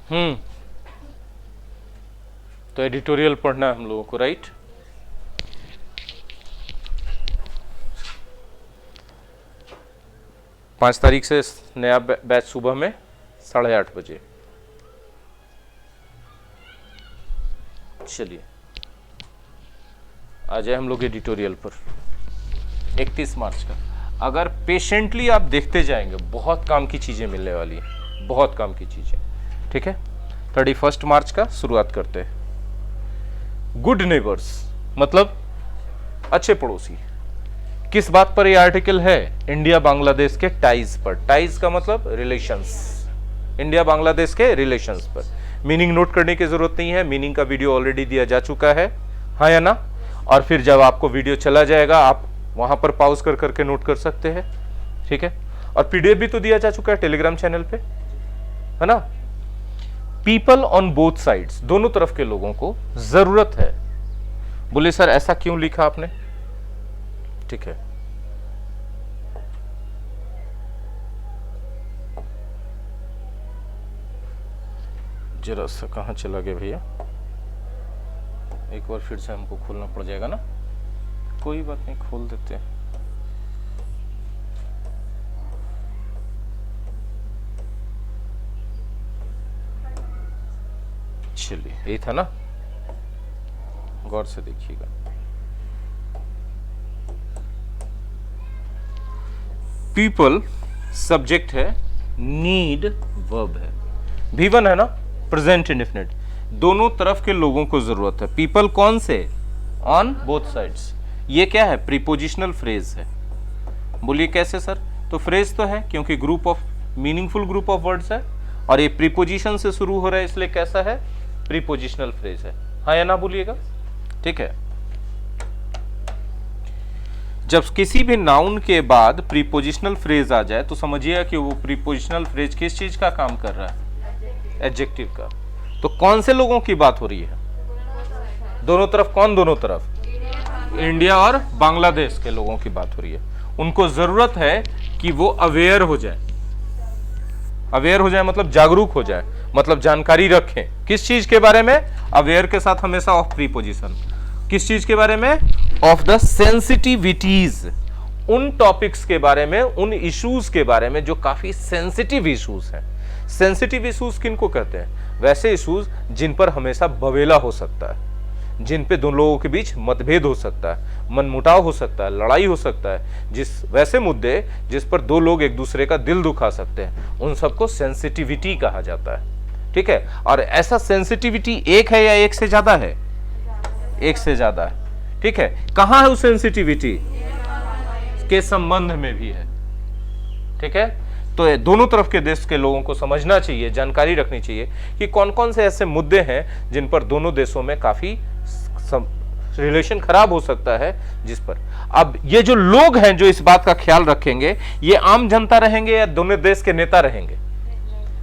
तो एडिटोरियल पढ़ना है हम लोगों को, राइट। पांच तारीख से नया बैच सुबह में 8:30 बजे। चलिए आ जाए हम लोग एडिटोरियल पर। 31 मार्च का अगर पेशेंटली आप देखते जाएंगे बहुत काम की चीजें मिलने वाली है, बहुत काम की चीजें। ठीक है, 31 मार्च का शुरुआत करते हैं। गुड नेबर्स मतलब अच्छे पड़ोसी। किस बात पर यह आर्टिकल है? इंडिया बांग्लादेश के टाइज पर। टाइज का मतलब रिलेशंस, इंडिया बांग्लादेश के रिलेशंस पर। मीनिंग नोट करने की जरूरत नहीं है, मीनिंग का वीडियो ऑलरेडी दिया जा चुका है, हाँ या ना। और फिर जब आपको वीडियो चला जाएगा आप वहां पर पॉज कर करके नोट कर सकते हैं। ठीक है, और पीडीएफ भी तो दिया जा चुका है टेलीग्राम चैनल पे, है ना। पीपल ऑन बोथ साइड्स, दोनों तरफ के लोगों को जरूरत है। बोले सर ऐसा क्यों लिखा आपने? ठीक है, जरा सा कहां चला गया भैया, एक बार फिर से हमको खोलना पड़ जाएगा ना। कोई बात नहीं, खोल देते हैं। चलिए यही था ना, गौर से देखिएगा। पीपल सब्जेक्ट है, नीड वर्ब है, V1 है ना, प्रेजेंट इंडेफिनिट। दोनों तरफ के लोगों को जरूरत है। पीपल कौन से? On both sides. ये क्या है? प्रीपोजिशनल फ्रेज है। बोलिए कैसे सर? तो फ्रेज तो है क्योंकि group of meaningful group of words है, और ये प्रीपोजिशन से शुरू हो रहा है इसलिए कैसा है? प्रीपोजिशनल फ्रेज है, हाँ या ना बोलिएगा। ठीक है, जब किसी भी नाउन के बाद प्रीपोजिशनल फ्रेज आ जाए तो समझिएगा कि वो प्रीपोजिशनल फ्रेज किस चीज का काम कर रहा है? एडजेक्टिव का। तो कौन से लोगों की बात हो रही है? दोनों तरफ। कौन दोनों तरफ? इंडिया और बांग्लादेश के लोगों की बात हो रही है। उनको जरूरत है कि वो अवेयर हो जाए। अवेयर हो जाए मतलब जागरूक हो जाए, मतलब जानकारी रखें। किस चीज के बारे में? अवेयर के साथ हमेशा ऑफ प्रीपोजिशन। किस चीज के बारे में? ऑफ द सेंसिटिविटीज, उन टॉपिक्स के बारे में, उन इश्यूज के बारे में जो काफी सेंसिटिव इश्यूज हैं। सेंसिटिव इश्यूज किनको कहते हैं? वैसे इश्यूज जिन पर हमेशा बवेला हो सकता है, जिन पे दो लोगों के बीच मतभेद हो सकता है, मनमुटाव हो सकता है, लड़ाई हो सकता है, वैसे मुद्दे जिस पर दो लोग एक दूसरे का दिल दुखा सकते हैं, उन सबको सेंसिटिविटी कहा जाता है। ठीक है, और ऐसा सेंसिटिविटी एक है या एक से ज्यादा है? एक से ज्यादा है। ठीक है, कहां है उस सेंसिटिविटी? के संबंध में भी है। ठीक है, तो दोनों तरफ के देश के लोगों को समझना चाहिए, जानकारी रखनी चाहिए कि कौन कौन से ऐसे मुद्दे हैं जिन पर दोनों देशों में काफी रिलेशन खराब हो सकता है, जिस पर अब ये जो लोग हैं जो इस बात का ख्याल रखेंगे, ये आम जनता रहेंगे या दोनों देश के नेता रहेंगे?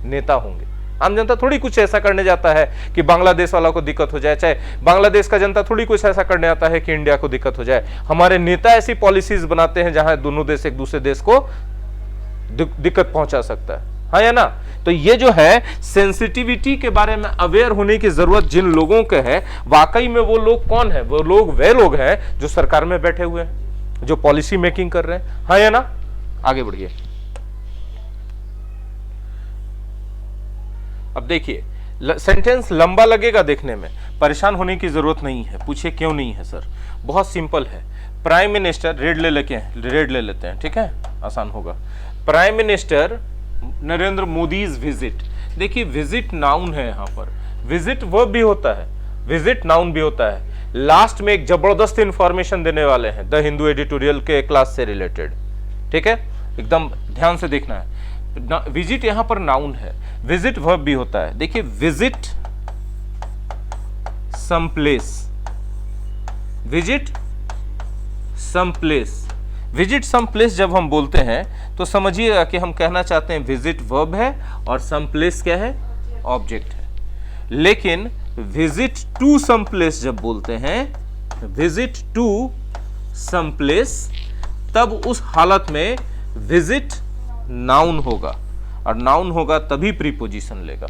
नेता होंगे। आम जनता थोड़ी कुछ ऐसा करने जाता है कि बांग्लादेश वाला को दिक्कत हो जाए, चाहे बांग्लादेश का जनता थोड़ी कुछ ऐसा करने आता है कि इंडिया को दिक्कत हो जाए। हमारे नेता ऐसी पॉलिसीज बनाते हैं जहां दोनों देश एक दूसरे देश को दिक्कत पहुंचा सकता है, हाँ या ना। तो ये जो है सेंसिटिविटी के बारे में अवेयर होने की जरूरत जिन लोगों के है, वाकई में वो लोग कौन है? वो लोग हैं जो सरकार में बैठे हुए हैं, जो पॉलिसी मेकिंग कर रहे हैं, हाँ या ना। आगे बढ़िए। अब देखिए, सेंटेंस लंबा लगेगा देखने में, परेशान होने की जरूरत नहीं है। पूछिए क्यों नहीं है सर? बहुत सिंपल है। प्राइम मिनिस्टर, रेड ले लेते हैं, ठीक है, आसान होगा। Prime minister Narendra Modi's visit. देखिए विजिट नाउन है, यहां पर विजिट वर्ब भी होता है, विजिट नाउन भी होता है। लास्ट में एक जबरदस्त इंफॉर्मेशन देने वाले हैं द हिंदू एडिटोरियल के क्लास से रिलेटेड। ठीक है, एकदम ध्यान से देखना है। विजिट यहां पर नाउन है, विजिट वर्ब भी होता है। देखिए visit some place, visit some place. Visit some place जब हम बोलते हैं तो समझिएगा कि हम कहना चाहते हैं विजिट वर्ब है और सम प्लेस क्या है? ऑब्जेक्ट है। लेकिन विजिट टू सम प्लेस जब बोलते हैं, विजिट टू सम प्लेस, तब उस हालत में विजिट नाउन होगा, और नाउन होगा तभी प्रीपोजिशन लेगा।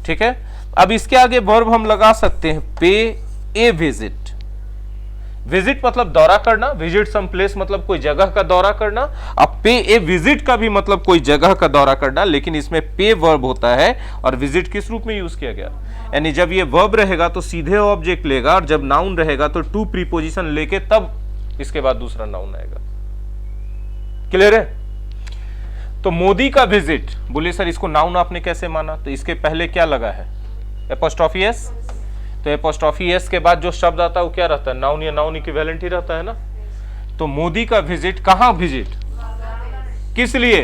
ठीक है। अब इसके आगे वर्ब हम लगा सकते हैं पे ए विजिट। विजिट मतलब दौरा करना, विजिट सम प्लेस मतलब कोई जगह का दौरा करना। अब पे ए विजिट का भी मतलब कोई जगह का दौरा करना, लेकिन इसमें पे वर्ब होता है और विजिट किस रूप में यूज किया गया, यानी जब ये वर्ब रहेगा तो सीधे ऑब्जेक्ट लेगा, और जब नाउन रहेगा तो टू प्रीपोजिशन लेके तब इसके बाद दूसरा नाउन आएगा। क्लियर है? तो मोदी का विजिट, बोले सर इसको नाउन आपने कैसे माना, तो इसके पहले क्या लगा है, एपोस्ट्रोफी एस। तो एपोस्ट्रोफी एस के बाद जो शब्द आता है वो क्या रहता है, नाउन या नाउन इक्विवेलेंट ही रहता है ना। तो मोदी का विजिट, कहां विजिट, किस लिए,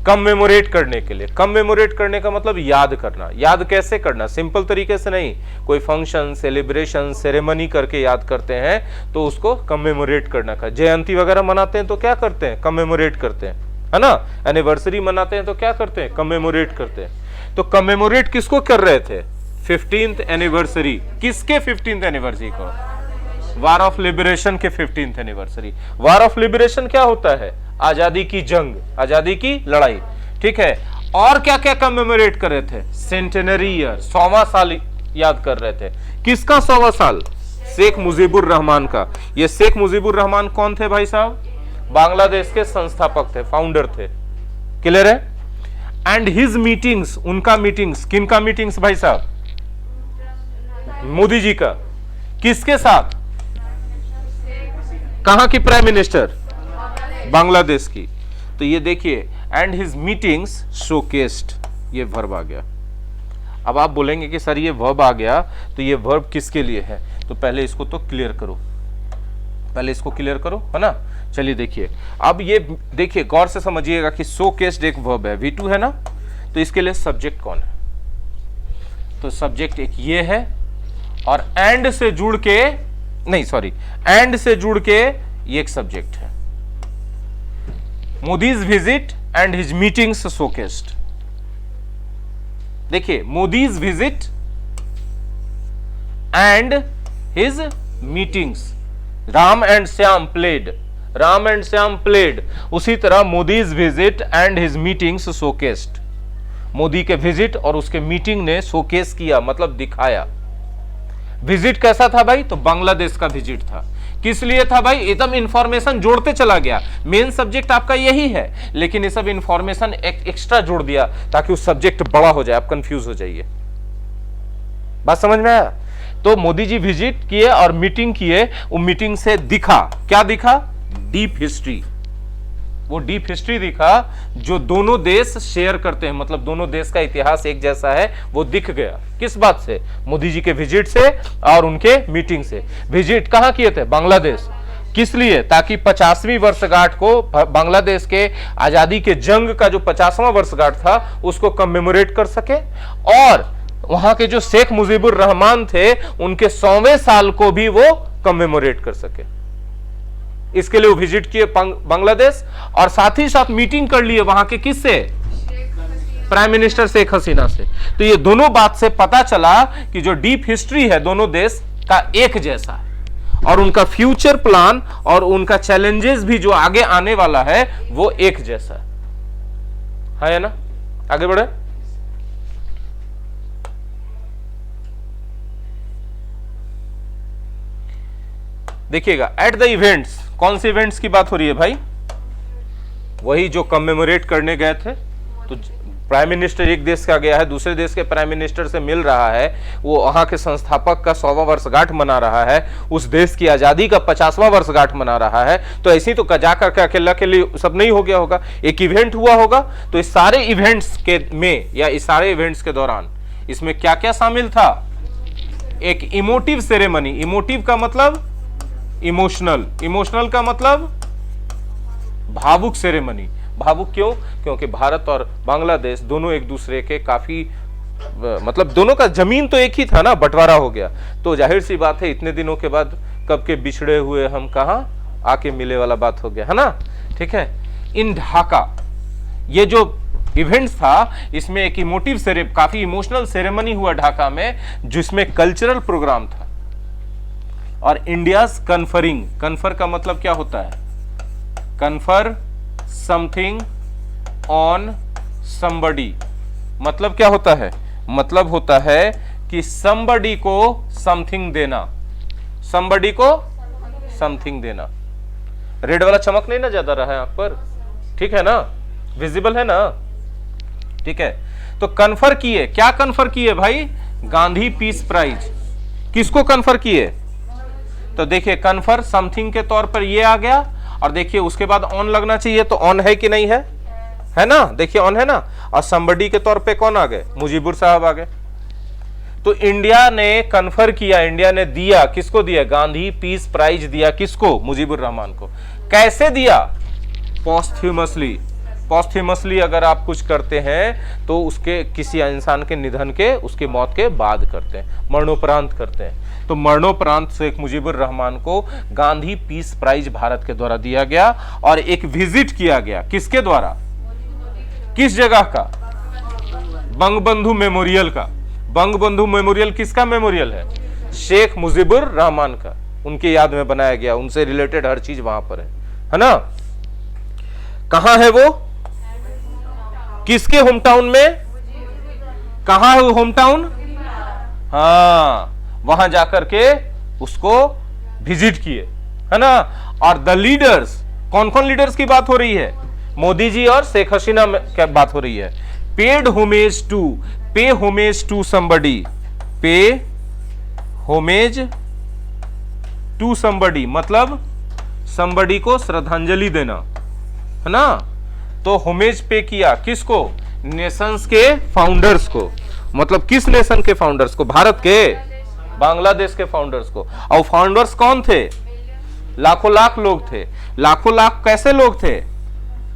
कमेमोरेट करने के लिए। कमेमोरेट करने का मतलब याद करना। याद कैसे करना, सिंपल तरीके से नहीं, कोई फंक्शन, सेलिब्रेशन, सेरेमनी करके याद करते हैं तो उसको कमेमोरेट करना का। जयंती वगैरह मनाते हैं तो क्या करते हैं, कमेमोरेट करते हैं, है ना। एनिवर्सरी मनाते हैं तो क्या करते हैं, कमेमोरेट करते हैं। तो कमेमोरेट किसको कर रहे थे, 15th एनिवर्सरी। किसके 15th एनिवर्सरी को, वार ऑफ लिबरेशन के 15th anniversary. War of liberation क्या होता है, आजादी की जंग, आजादी की लड़ाई, ठीक है। और क्या क्या कमेमोरेट कर रहे थे, सेंटेनरी ईयर, 100वां साल याद कर रहे थे। किसका 100वां साल, शेख मुजीबुर रहमान का। ये शेख मुजीबुर रहमान कौन थे भाई साहब, बांग्लादेश के संस्थापक थे, फाउंडर थे। क्लियर है? एंड हिज मीटिंग्स, उनका मीटिंग्स, किनका मीटिंग्स भाई साहब, मोदी जी का। किसके साथ, कहां की प्राइम मिनिस्टर, बांग्लादेश की। तो ये देखिए, एंड हिज मीटिंग्स शोकेस्ड, ये वर्ब आ गया। अब आप बोलेंगे कि सर ये वर्ब आ गया तो ये वर्ब किसके लिए है, तो पहले इसको तो क्लियर करो, पहले इसको क्लियर करो, है ना। चलिए देखिए, अब ये देखिए गौर से समझिएगा कि शोकेस्ड एक वर्ब है, V2 है ना, तो इसके लिए सब्जेक्ट कौन है, तो सब्जेक्ट एक ये है, और एंड से जुड़ के, नहीं सॉरी, एंड से जुड़ के ये एक सब्जेक्ट है। Modi's visit and his meetings showcased. देखिए, Modi's visit and his meetings, Ram and Shyam played, Ram and Shyam played. उसी तरह Modi's visit and his meetings showcased, Modi के विजिट और उसके मीटिंग ने शोकेस किया, मतलब दिखाया। विजिट कैसा था भाई, तो बांग्लादेश का विजिट था। किस लिए था भाई, एकदम इंफॉर्मेशन जोड़ते चला गया। मेन सब्जेक्ट आपका यही है, लेकिन ये सब इंफॉर्मेशन एक्स्ट्रा जोड़ दिया ताकि उस सब्जेक्ट बड़ा हो जाए, आप कंफ्यूज हो जाइए। बात समझ में आया? तो मोदी जी विजिट किए और मीटिंग किए, वो मीटिंग से दिखा, क्या दिखा, डीप हिस्ट्री। वो डीप हिस्ट्री दिखा जो दोनों देश शेयर करते हैं, मतलब दोनों देश का इतिहास एक जैसा है, वो दिख गया। किस बात से, मोदी जी के विजिट से और उनके मीटिंग से। विजिट कहां किए थे, बांग्लादेश। किस लिए, ताकि 50वीं वर्षगांठ को, बांग्लादेश के आजादी के जंग का जो 50वां वर्षगांठ था उसको कमेमोरेट कर सके, और वहां के जो शेख मुजीबुर रहमान थे उनके 100वें साल को भी वो कमेमोरेट कर सके। इसके लिए वो विजिट किए बांग्लादेश, और साथ ही साथ मीटिंग कर लिए वहां के किससे, प्राइम मिनिस्टर शेख हसीना से। तो ये दोनों बात से पता चला कि जो डीप हिस्ट्री है दोनों देश का एक जैसा है, और उनका फ्यूचर प्लान और उनका चैलेंजेस भी जो आगे आने वाला है वो एक जैसा है ना। आगे बढ़े, देखिएगा, एट द इवेंट्स, कौन से इवेंट्स की बात हो रही है भाई, वही जो कमेमोरेट करने गए थे। तो प्राइम मिनिस्टर एक देश का गया है, दूसरे देश के प्राइम मिनिस्टर से मिल रहा है, वो वहां के संस्थापक का 100वां वर्षगांठ मना रहा है, उस देश की आजादी का 50वां वर्षगांठ मना रहा है। तो ऐसे ही तो जा करके अकेला के लिए सब नहीं हो गया होगा, एक इवेंट हुआ होगा। तो इस सारे इवेंट्स के में, या इस सारे इवेंट्स के दौरान इसमें क्या क्या शामिल था, एक इमोटिव सेरेमनी। इमोटिव का मतलब इमोशनल, इमोशनल का मतलब भावुक सेरेमनी। भावुक क्यों, क्योंकि भारत और बांग्लादेश दोनों एक दूसरे के काफी, मतलब दोनों का जमीन तो एक ही था ना, बंटवारा हो गया। तो जाहिर सी बात है इतने दिनों के बाद कब के बिछड़े हुए हम कहां आके मिले वाला बात हो गया, है ना। ठीक है, इन ढाका ये जो इवेंट्स था, इसमें एक इमोटिव काफी इमोशनल सेरेमनी हुआ ढाका में, जिसमें कल्चरल प्रोग्राम था। और इंडियाज कन्फरिंग, कन्फर का मतलब क्या होता है, कन्फर समथिंग ऑन समबडी, मतलब क्या होता है, मतलब होता है कि somebody को समथिंग देना, somebody को समथिंग देना। रेड वाला चमक नहीं ना ज्यादा रहा है आंख पर, ठीक है ना, विजिबल है ना, ठीक है। तो कन्फर किए, क्या कन्फर किए भाई? Gandhi peace prize. किसको कन्फर किए? तो देखिए कन्फर समथिंग के तौर पर ये आ गया, और देखिए उसके बाद ऑन लगना चाहिए, तो ऑन है कि नहीं है? है ना, देखिए ऑन है ना। और समबडी के तौर पे कौन आ गए? मुजीबुर साहब आ गए। तो इंडिया ने कन्फर किया, इंडिया ने दिया, किसको दिया? गांधी पीस प्राइज दिया, किसको? मुजीबुर रहमान को। कैसे दिया? पॉस्थ्यूमसली। पॉस्थ्यूमसली अगर आप कुछ करते हैं तो उसके किसी इंसान के निधन के, उसकी मौत के बाद करते हैं, मरणोपरांत करते हैं। तो मरणोपरांत शेख मुजीबुर रहमान को गांधी पीस प्राइज भारत के द्वारा दिया गया, और एक विजिट किया गया, किसके द्वारा? किस जगह का? बंगबंधु मेमोरियल का। बंगबंधु मेमोरियल किसका मेमोरियल है? शेख मुजीबुर रहमान का, उनकी याद में बनाया गया, उनसे रिलेटेड हर चीज वहां पर है ना। कहां है वो? किसके होम टाउन में? कहां है वो होम टाउन? हाँ, वहां जाकर के उसको विजिट किए, है ना। और द लीडर्स, कौन कौन लीडर्स की बात हो रही है? मोदी जी और शेख हसीना की बात हो रही है। Paid homage to, pay homage to somebody, pay homage to somebody, मतलब समबडी को श्रद्धांजलि देना, है ना। तो होमेज पे किया, किसको? नेशंस के फाउंडर्स को। मतलब किस नेशन के फाउंडर्स को? भारत के, बांग्लादेश के फाउंडर्स को। और फाउंडर्स कौन थे? लाखों लाख लोग थे। लाखों लाख कैसे लोग थे?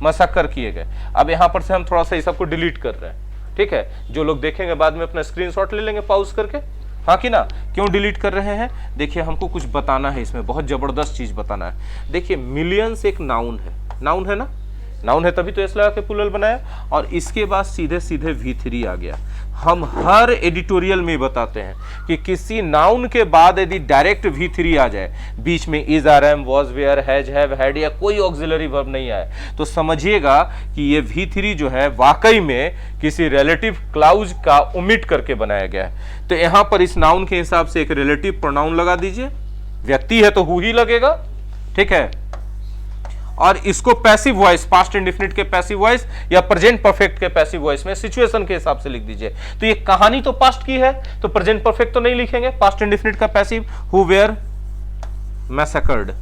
मसक्कर किए गए। अब यहां पर से हम थोड़ा सा इस सबको डिलीट कर रहे हैं, ठीक है। जो लोग देखेंगे बाद में अपना स्क्रीनशॉट ले लेंगे पॉज करके, हाँ कि ना। क्यों डिलीट कर रहे हैं? देखिए हमको कुछ बताना है इसमें, बहुत जबरदस्त चीज बताना है। देखिए मिलियंस एक नाउन है, नाउन है ना, नाउन है तभी तो एस लगा के प्लूरल बनाया, और इसके बाद सीधे सीधे V3 आ गया। हम हर एडिटोरियल में बताते हैं कि किसी नाउन के बाद यदि डायरेक्ट V3 आ जाए, बीच में is, are, am, was, were, has, have, had या कोई ऑक्सिलरी वर्ब नहीं आए, तो समझिएगा कि ये V3 जो है वाकई में किसी रिलेटिव क्लाउज का ओमिट करके बनाया गया है। तो यहां पर इस नाउन के हिसाब से एक रिलेटिव प्रोनाउन लगा दीजिए, व्यक्ति है तो हु ही लगेगा, ठीक है। और इसको पैसिव वॉइस, पास्ट इंडेफिनिट के पैसिव वॉइस या प्रेजेंट परफेक्ट के पैसिव वॉइस में सिचुएशन के हिसाब से लिख दीजिए। तो ये कहानी तो पास्ट की है, तो प्रेजेंट परफेक्ट तो नहीं लिखेंगे, पास्ट इंडेफिनिट का पैसिव, हु वेयर मैसेकर्ड।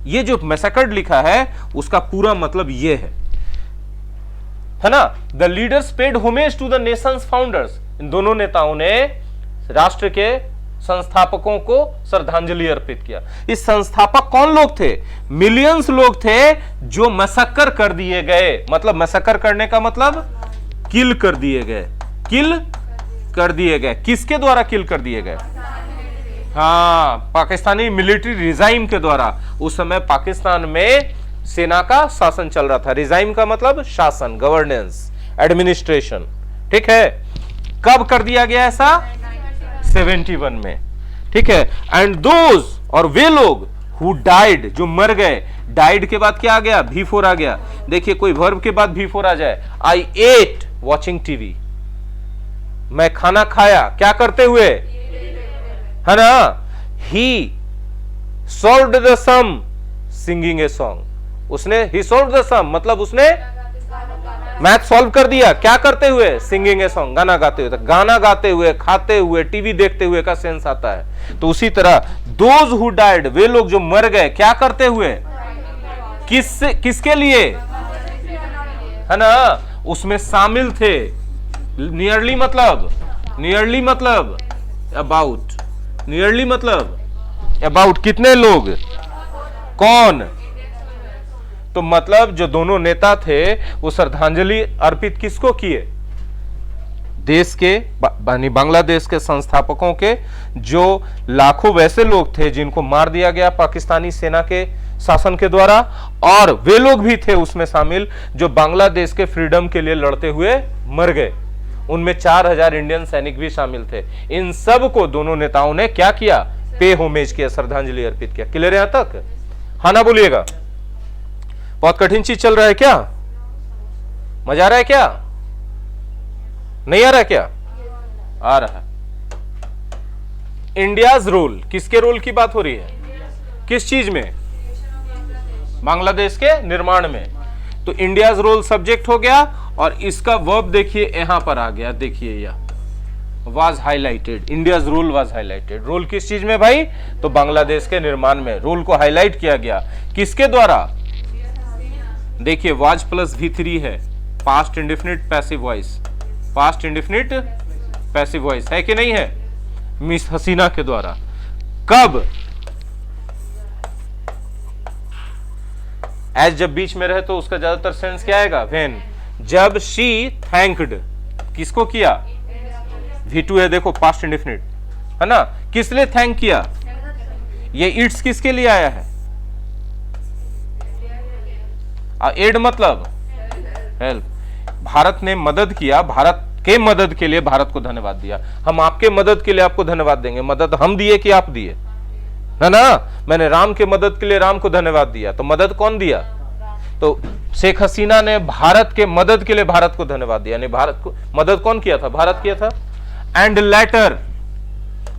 ये जो मैसेकर्ड लिखा है उसका पूरा मतलब ये है ना। The leaders paid homage to the nation's founders. इन दोनों नेताओं ने राष्ट्र के संस्थापकों को श्रद्धांजलि अर्पित किया। इस संस्थापक कौन लोग थे? मिलियंस लोग थे जो मसक्कर कर दिए गए। मतलब मसक्कर करने का मतलब किल कर दिए गए, किल कर दिए गए। किसके द्वारा किल कर दिए गए? हाँ, पाकिस्तानी मिलिट्री रिजाइम के द्वारा। उस समय पाकिस्तान में सेना का शासन चल रहा था। रिजाइम का मतलब शासन, गवर्नेंस, एडमिनिस्ट्रेशन, ठीक है। कब कर दिया गया ऐसा? 71 में, ठीक है। एंड दोज, और वे लोग, हु डाइड, जो मर गए। डाइड के बाद क्या आ गया? V4 आ गया। देखिए कोई वर्ब के बाद V4 आ जाए। आई एट वॉचिंग टीवी, मैं खाना खाया, क्या करते हुए? है ना। He solved the sum singing a song, उसने ही सॉल्व्ड द सम मतलब उसने मैथ सॉल्व कर दिया, क्या करते हुए? सिंगिंग ए सॉन्ग, गाना गाते हुए। तो गाना गाते हुए, खाते हुए, टीवी देखते हुए का सेंस आता है। तो उसी तरह दोज हु डाइड, वे लोग जो मर गए, क्या करते हुए? किसके लिए? है ना, उसमें शामिल थे। नियरली मतलब, नियरली मतलब अबाउट, नियरली मतलब अबाउट कितने लोग? कौन? तो मतलब जो दोनों नेता थे वो श्रद्धांजलि अर्पित किसको किए? देश के, बांग्लादेश के संस्थापकों के, जो लाखों वैसे लोग थे जिनको मार दिया गया पाकिस्तानी सेना के शासन के द्वारा, और वे लोग भी थे उसमें शामिल जो बांग्लादेश के फ्रीडम के लिए लड़ते हुए मर गए। उनमें 4000 इंडियन सैनिक भी शामिल थे। इन सब को दोनों नेताओं ने क्या किया? पे होमेज किया, श्रद्धांजलि अर्पित किया। क्लियर है यहां तक? हाँ ना बोलिएगा। बहुत कठिन चीज चल रहा है क्या? मजा आ रहा है क्या? नहीं आ रहा क्या? आ रहा है। इंडियाज रोल, किसके रोल की बात हो रही है? किस चीज में? बांग्लादेश के निर्माण में। तो इंडियाज रोल सब्जेक्ट हो गया और इसका वर्ब देखिए यहां पर आ गया, देखिए यह was highlighted, India's role was highlighted. Role किस चीज में भाई? तो बांग्लादेश के निर्माण में रोल को हाईलाइट किया गया। किसके द्वारा? देखिए वाज प्लस V3 है, past indefinite passive voice, past indefinite passive voice है कि नहीं है? मिस हसीना के द्वारा। कब? एज जब बीच में रहे तो उसका ज्यादातर सेंस क्या आएगा? व्हेन। जब शी थैंक्ड, किसको किया? V2 है, देखो पास्ट इंडेफिनिट है ना। किस लिए थैंक किया? ये इट्स किसके लिए आया है? एड मतलब हेल्प। भारत ने मदद किया, भारत के मदद के लिए भारत को धन्यवाद दिया। हम आपके मदद के लिए आपको धन्यवाद देंगे। मदद हम दिए कि आप दिए, है ना। मैंने राम के मदद के लिए राम को धन्यवाद दिया, तो मदद कौन दिया? तो शेख हसीना ने भारत के मदद के लिए भारत को धन्यवाद दिया। नहीं, भारत को मदद कौन किया था? भारत किया था। एंड लेटर,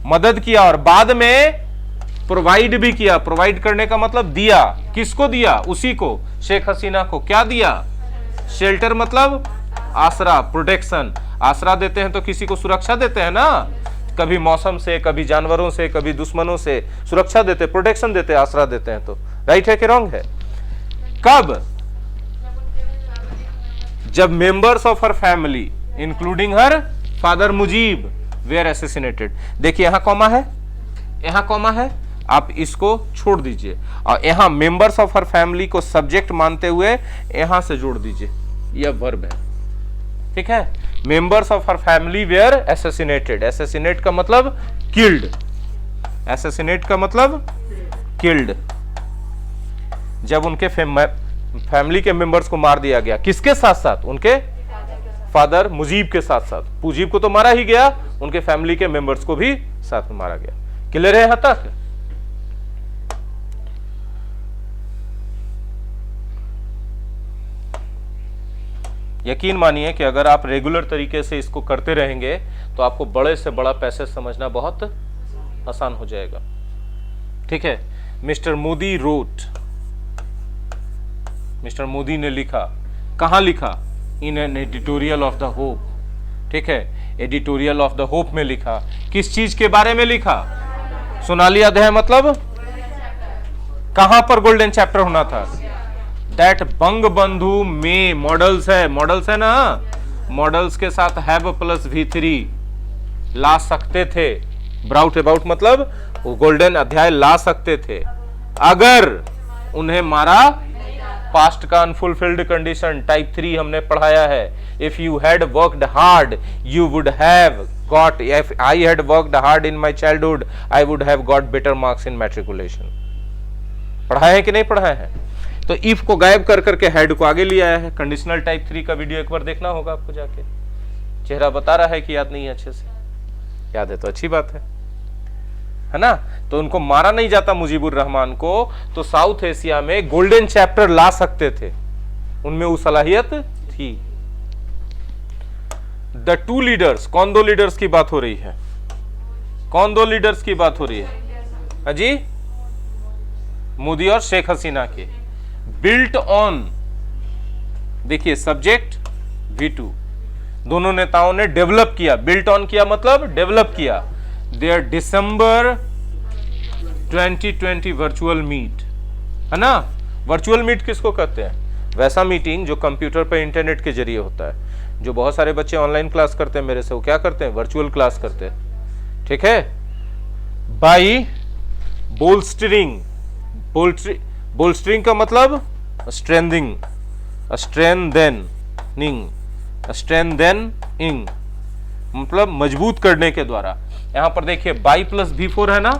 मदद किया और बाद में प्रोवाइड भी किया। प्रोवाइड करने का मतलब दिया। किसको दिया? उसी को, शेख हसीना को। क्या दिया? शेल्टर मतलब आसरा, प्रोटेक्शन। आसरा देते हैं तो किसी को सुरक्षा देते हैं ना, कभी मौसम से, कभी जानवरों से, कभी दुश्मनों से सुरक्षा देते, प्रोटेक्शन देते, आसरा देते हैं। तो राइट है कि रॉन्ग है? कब? जब members of her family including her father Mujib were assassinated. देखिए यहां कॉमा है, यहां कॉमा है, आप इसको छोड़ दीजिए और यहां मेंबर्स ऑफ हर फैमिली को सब्जेक्ट मानते हुए यहां से जोड़ दीजिए, यह वर्ब है। ठीक है, members of her family were assassinated. Assassinate का मतलब किल्ड, असैसिनेट का मतलब किल्ड। जब उनके फैमिली के मेंबर्स को मार दिया गया, किसके साथ साथ? उनके फादर मुजीब के साथ साथ। मुजीब को तो मारा ही गया, उनके फैमिली के मेंबर्स को भी साथ में मारा गया। क्लियर है यहां तक? यकीन मानिए कि अगर आप रेगुलर तरीके से इसको करते रहेंगे तो आपको बड़े से बड़ा पैसेज समझना बहुत आसान हो जाएगा। ठीक है। Mister Modi wrote, mister Modi ने लिखा। कहां लिखा? In an editorial of the hope. ठीक है, एडिटोरियल ऑफ द होप में लिखा। किस चीज के बारे में लिखा? सोनाली अध्याय मतलब कहां पर गोल्डन चैप्टर होना था? दैट बंग बंधु में मॉडल्स है, मॉडल्स है ना, मॉडल्स के साथ हैव प्लस V3 ला सकते थे। ब्राउट अबाउट मतलब वो गोल्डन अध्याय ला सकते थे अगर उन्हें मारा। पास्ट का अनफुलफिल्ड कंडीशन टाइप 3 हमने पढ़ाया है। If you had worked hard you would have got, if I had worked hard in my childhood I would have got better marks in matriculation. पढ़ाया है कि नहीं पढ़ाया है? तो इफ को गायब कर करके हेड को आगे लिया है। कंडीशनल टाइप 3 का वीडियो एक बार देखना होगा आपको जाके। चेहरा बता रहा है कि याद नहीं है अच्छे से। याद है तो अच्छी बात है ना। तो उनको मारा नहीं जाता मुजीबुर रहमान को, तो साउथ एशिया में गोल्डन चैप्टर ला सकते थे, उनमें वो सलाहियत थी। द टू लीडर्स, कौन दो लीडर्स की बात हो रही है? कौन दो लीडर्स की बात हो रही है? अजी, मोदी और शेख हसीना के। बिल्ट ऑन, देखिए सब्जेक्ट V2, दोनों नेताओं ने डेवलप किया। बिल्ट ऑन किया मतलब डेवलप किया। देयर दिसंबर 2020 वर्चुअल मीट, है ना। वर्चुअल मीट किसको कहते हैं? वैसा मीटिंग जो कंप्यूटर पर इंटरनेट के जरिए होता है। जो बहुत सारे बच्चे ऑनलाइन क्लास करते हैं मेरे से, वो क्या करते हैं? वर्चुअल क्लास करते हैं। ठीक है। बाई बोल्स्टरिंग, बोल्स्टरिंग का मतलब स्ट्रेंथिंग, स्ट्रेंथनिंग मतलब मजबूत करने के द्वारा। यहां पर देखिए बाई प्लस V4 है ना,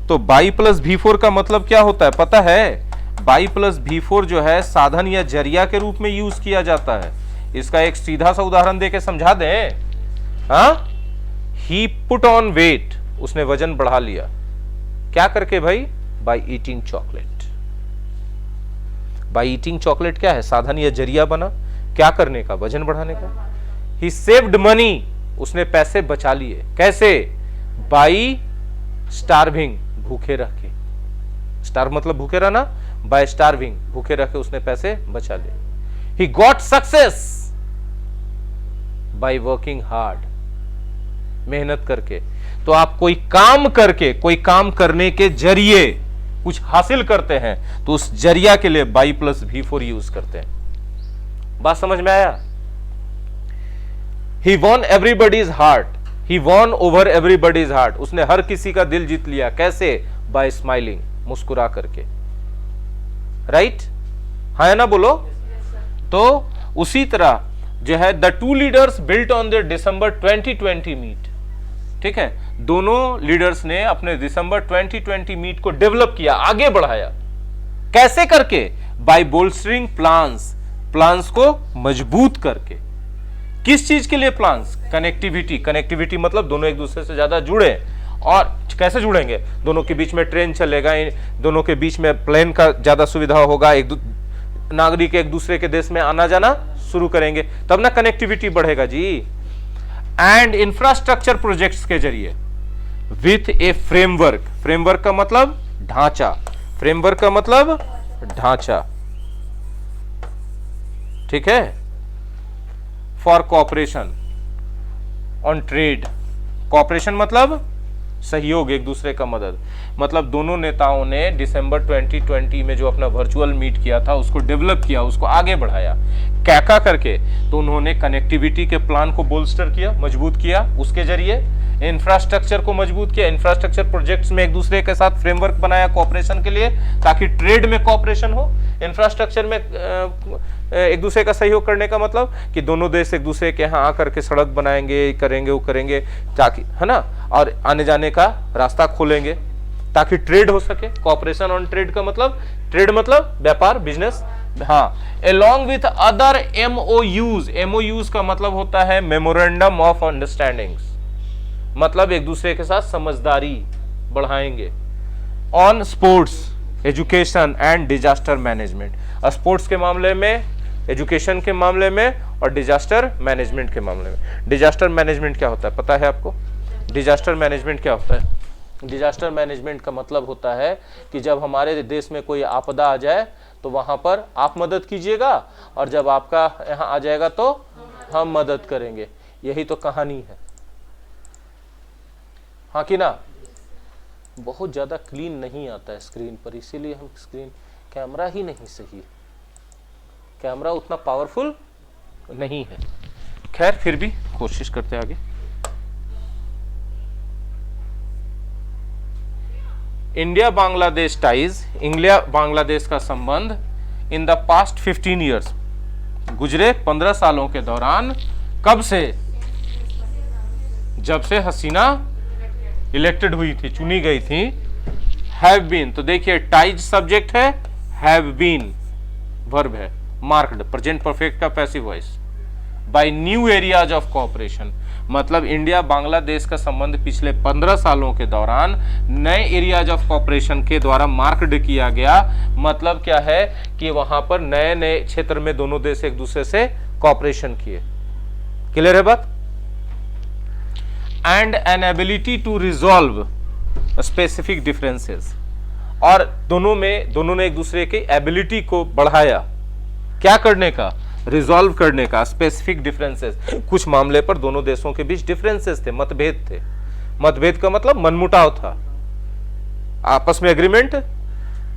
तो बाई प्लस V4 का मतलब क्या होता है पता है? बाई प्लस V4 जो है साधन या जरिया के रूप में यूज किया जाता है। इसका एक सीधा सा उदाहरण देके समझा दें। हाँ, ही पुट ऑन वेट, उसने वजन बढ़ा लिया। क्या करके भाई? By eating chocolate. By eating chocolate क्या है? साधन या जरिया बना क्या करने का? वजन बढ़ाने का। ही सेव्ड मनी, उसने पैसे बचा लिए। कैसे? बाई स्टार्विंग, भूखे रह के। स्टार मतलब भूखे रहना, बाय स्टार्विंग, भूखे रह के उसने पैसे बचा लिए। He got success by working hard, मेहनत करके। तो आप कोई काम करके, कोई काम करने के जरिए कुछ हासिल करते हैं तो उस जरिया के लिए बाई प्लस V4 यूज करते हैं। बात समझ में आया? He won everybody's heart, he won over everybody's heart, उसने हर किसी का दिल जीत लिया। कैसे? By smiling, मुस्कुरा करके। राइट? हाँ या ना बोलो? तो उसी तरह जो है the two leaders built on the December 2020 meet, ठीक है, दोनों लीडर्स ने अपने दिसंबर 2020 मीट को डेवलप किया, आगे बढ़ाया। कैसे करके? बाय बोल्स्टरिंग प्लान्स, प्लान्स को मजबूत करके। किस चीज के लिए प्लान्स? कनेक्टिविटी। कनेक्टिविटी मतलब दोनों एक दूसरे से ज्यादा जुड़े। और कैसे जुड़ेंगे? दोनों के बीच में ट्रेन चलेगा, दोनों के बीच में प्लेन का ज्यादा सुविधा होगा, नागरिक एक दूसरे के देश में आना जाना शुरू करेंगे, तब ना कनेक्टिविटी बढ़ेगा जी। एंड इंफ्रास्ट्रक्चर प्रोजेक्ट्स के जरिए विथ ए फ्रेमवर्क, फ्रेमवर्क का मतलब ढांचा, फ्रेमवर्क का मतलब ढांचा, ठीक है, for cooperation on trade. Cooperation मतलब सहयोग, एक दूसरे का मदद। मतलब दोनों नेताओं ने दिसंबर 2020 में जो अपना वर्चुअल मीट किया था उसको डेवलप किया, उसको आगे बढ़ाया। क्या करके? तो उन्होंने कनेक्टिविटी के प्लान को बोल्स्टर किया, मजबूत किया, उसके जरिए इंफ्रास्ट्रक्चर को मजबूत किया, इंफ्रास्ट्रक्चर प्रोजेक्ट्स में एक दूसरे के साथ फ्रेमवर्क बनाया कॉपरेशन के लिए, ताकि ट्रेड में कॉपरेशन हो। इंफ्रास्ट्रक्चर में एक दूसरे का सहयोग करने का मतलब कि दोनों देश एक दूसरे के यहाँ आकर के सड़क बनाएंगे, करेंगे, वो करेंगे, ताकि, है ना, और आने जाने का रास्ता खोलेंगे ताकि ट्रेड हो सके। कॉपरेशन ऑन ट्रेड का मतलब, ट्रेड मतलब व्यापार, बिजनेस। हाँ, along with other MOUs, MOUs का मतलब होता है मेमोरेंडम ऑफ अंडरस्टैंडिंग्स, मतलब एक दूसरे के साथ समझदारी बढ़ाएंगे। On sports, education and disaster management, sports के मामले में, एजुकेशन के मामले में और डिजास्टर मैनेजमेंट के मामले में। डिजास्टर मैनेजमेंट क्या होता है पता है आपको? डिजास्टर मैनेजमेंट क्या होता है? डिजास्टर मैनेजमेंट का मतलब होता है कि जब हमारे देश में कोई आपदा आ जाए तो वहां पर आप मदद कीजिएगा, और जब आपका यहाँ आ जाएगा तो हम मदद करेंगे। यही तो कहानी है, हाँ कि ना? बहुत ज्यादा क्लीन नहीं आता है स्क्रीन पर, इसीलिए हम स्क्रीन, कैमरा ही नहीं सही, कैमरा उतना पावरफुल नहीं है। खैर फिर भी कोशिश करते आगे। India Bangladesh ties, India Bangladesh का संबंध इन द पास्ट 15 ईयर्स, गुजरे 15 सालों के दौरान, कब से? जब से हसीना इलेक्टेड हुई थी, चुनी गई थी। हैव बीन, तो देखिए टाइज सब्जेक्ट है, हैव बीन वर्ब है, मार्क्ड प्रेजेंट परफेक्ट का passive voice, by new areas of cooperation, मतलब इंडिया बांग्लादेश का संबंध पिछले 15 सालों के दौरान नए एरियाज ऑफ कोऑपरेशन के द्वारा मार्क्ड किया गया। मतलब क्या है कि वहां पर नए नए क्षेत्र में दोनों देश एक दूसरे से कोऑपरेशन किए। क्लियर है बात? And an ability to resolve specific differences, और दोनों ने एक दूसरे की एबिलिटी को बढ़ाया, क्या करने का? रिजॉल्व करने का। स्पेसिफिक डिफरेंसेस, कुछ मामले पर दोनों देशों के बीच डिफरेंसेस थे, मतभेद थे। मतभेद का मतलब मनमुटाव था, आपस में एग्रीमेंट,